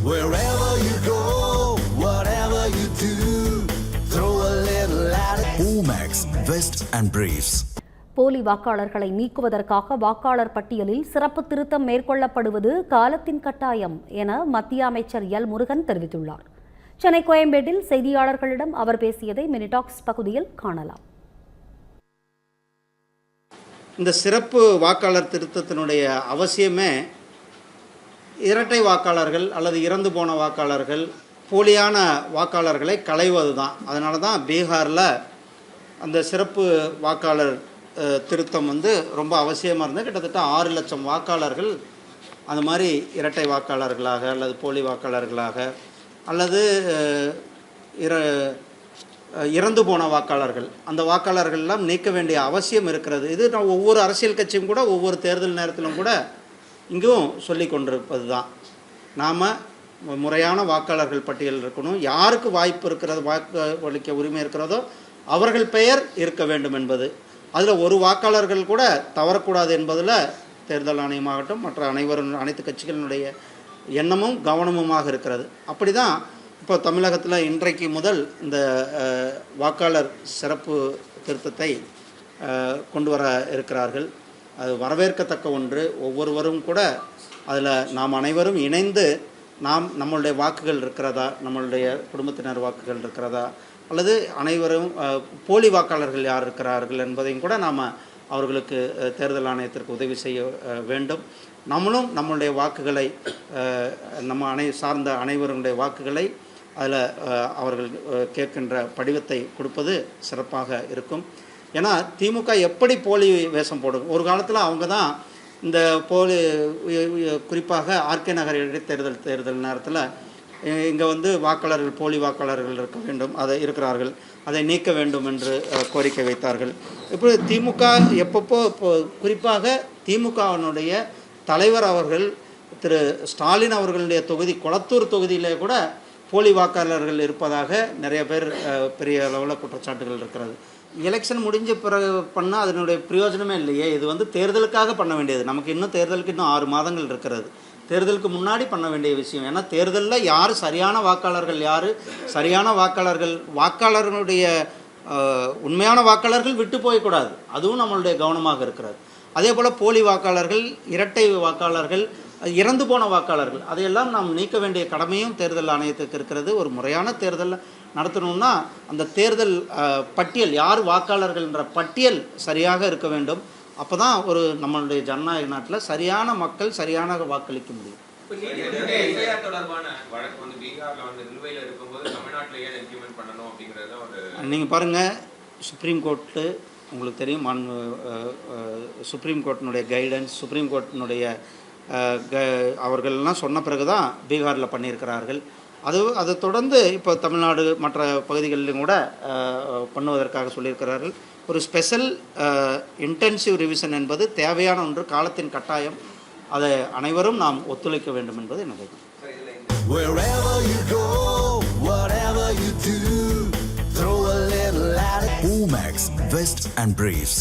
Wherever you go, whatever you do, throw a little at it. Omax, Vest and Briefs. போலி வாக்காளர்களை நீக்குவதற்காக வாக்காளர் பட்டியலில் சிறப்பு திருத்தம் மேற்கொள்ளப்படுவது காலத்தின் கட்டாயம் என மத்திய அமைச்சர் எல் முருகன் தெரிவித்துள்ளார். சென்னை கோயம்பேட்டில் செய்தியாளர்களிடம் அவர் பேசியதை மினிடாக்ஸ் பகுதியில் காணலாம். இந்த சிறப்பு வாக்காளர் திருத்தத்தினுடைய அவசியமே இரட்டை வாக்காளர்கள் அல்லது இறந்து போன வாக்காளர்கள், போலியான வாக்காளர்களை களைவது தான். அதனால தான் பீகாரில் அந்த சிறப்பு வாக்காளர் திருத்தம் ரொம்ப அவசியமாக இருந்தது. கிட்டத்தட்ட 6 லட்சம் வாக்காளர்கள் அந்த மாதிரி இரட்டை வாக்காளர்களாக அல்லது போலி வாக்காளர்களாக அல்லது இறந்து போன வாக்காளர்கள், அந்த வாக்காளர்கள்லாம் நீக்க வேண்டிய அவசியம் இருக்கிறது. இது நான் ஒவ்வொரு அரசியல் கட்சியும் கூட ஒவ்வொரு தேர்தல் நேரத்திலும் கூட இங்கும் சொல்லி கொண்டிருப்பது தான். நாம் முறையான வாக்காளர்கள் பட்டியல் இருக்கணும். யாருக்கு வாய்ப்பு இருக்கிறது, வாக்களிக்க உரிமை இருக்கிறதோ அவர்கள் பெயர் இருக்க வேண்டும் என்பது. அதில் ஒரு வாக்காளர்கள் கூட தவறக்கூடாது என்பதில் தேர்தல் ஆணையமாகட்டும் மற்ற அனைத்து கட்சிகளினுடைய எண்ணமும் கவனமுமாக இருக்கிறது. அப்படி தான் இப்போ தமிழகத்தில் இன்றைக்கு முதல் இந்த வாக்காளர் சிறப்பு திருத்தத்தை கொண்டு வர இருக்கிறார்கள். அது வரவேற்கத்தக்க ஒன்று. ஒவ்வொருவரும் கூட அதில் நாம் அனைவரும் இணைந்து நம்மளுடைய வாக்குகள் இருக்கிறதா, நம்மளுடைய குடும்பத்தினர் வாக்குகள் இருக்கிறதா, அல்லது அனைவரும் போலி வாக்காளர்கள் யார் இருக்கிறார்கள் என்பதையும் கூட நாம் அவர்களுக்கு தேர்தல் ஆணையத்திற்கு உதவி செய்ய வேண்டும். நம்மளும் நம்மளுடைய வாக்குகளை நம்ம சார்ந்த அனைவருடைய வாக்குகளை அதில் அவர்கள் கேட்கின்ற படிவத்தை கொடுப்பது சிறப்பாக இருக்கும். ஏன்னா திமுக எப்படி போலி வேஷம் போடும், ஒரு காலத்தில் அவங்க தான் இந்த போலி, குறிப்பாக ஆர்கே நகர் இடைத்தேர்தல் நேரத்தில் இங்கே வாக்காளர்கள் போலி வாக்காளர்கள் இருக்க வேண்டும், அதை இருக்கிறார்கள், அதை நீக்க வேண்டும் என்று கோரிக்கை வைத்தார்கள். இப்போ திமுக எப்பப்போ குறிப்பாக திமுகவினுடைய தலைவர் அவர்கள் திரு ஸ்டாலின் அவர்களுடைய தொகுதி கொளத்தூர் தொகுதியிலே கூட போலி வாக்காளர்கள் இருப்பதாக நிறைய பேர் பெரிய அளவில் குற்றச்சாட்டுகள் இருக்கிறது. எலெக்ஷன் முடிஞ்ச பிறகு பண்ணால் அதனுடைய பிரயோஜனமே இல்லையே. இது தேர்தலுக்காக பண்ண வேண்டியது. நமக்கு இன்னும் தேர்தலுக்கு இன்னும் 6 மாதங்கள் இருக்கிறது. தேர்தலுக்கு முன்னாடி பண்ண வேண்டிய விஷயம். ஏன்னா தேர்தலில் யார் சரியான வாக்காளர்கள், யார் சரியான வாக்காளர்களுடைய உண்மையான வாக்காளர்கள் விட்டு போயக்கூடாது. அதுவும் நம்மளுடைய கவனமாக இருக்கிறது. அதே போல் போலி வாக்காளர்கள், இரட்டை வாக்காளர்கள், இறந்து போன வாக்காளர்கள், அதையெல்லாம் நாம் நீக்க வேண்டிய கடமையும் தேர்தல் ஆணையத்துக்கு இருக்கிறது. ஒரு முறையான தேர்தல் நடத்தணும்னா அந்த தேர்தல் பட்டியல், யார் வாக்காளர்கள்ன்ற பட்டியல் சரியாக இருக்க வேண்டும். அப்போ தான் ஒரு நம்மளுடைய ஜனநாயக நாட்டில் சரியான மக்கள் சரியான வாக்களிக்க முடியும். நீங்கள் பாருங்கள், சுப்ரீம் கோர்ட்டு உங்களுக்கு தெரியும், சுப்ரீம் கோர்ட்டினுடைய கைடன்ஸ், சுப்ரீம் கோர்ட்டினுடைய அவர்கள்லாம் சொன்ன பிறகு தான் பீகாரில் பண்ணியிருக்கிறார்கள். அதை தொடர்ந்து இப்போ தமிழ்நாடு மற்ற பகுதிகளிலும் கூட பண்ணுவதற்காக சொல்லியிருக்கிறார்கள். ஒரு ஸ்பெஷல் இன்டென்சிவ் ரிவிஷன் என்பது தேவையான ஒன்று, காலத்தின் கட்டாயம். அதை அனைவரும் நாம் ஒத்துழைக்க வேண்டும் என்பது எனது. Omax, Vest and Briefs.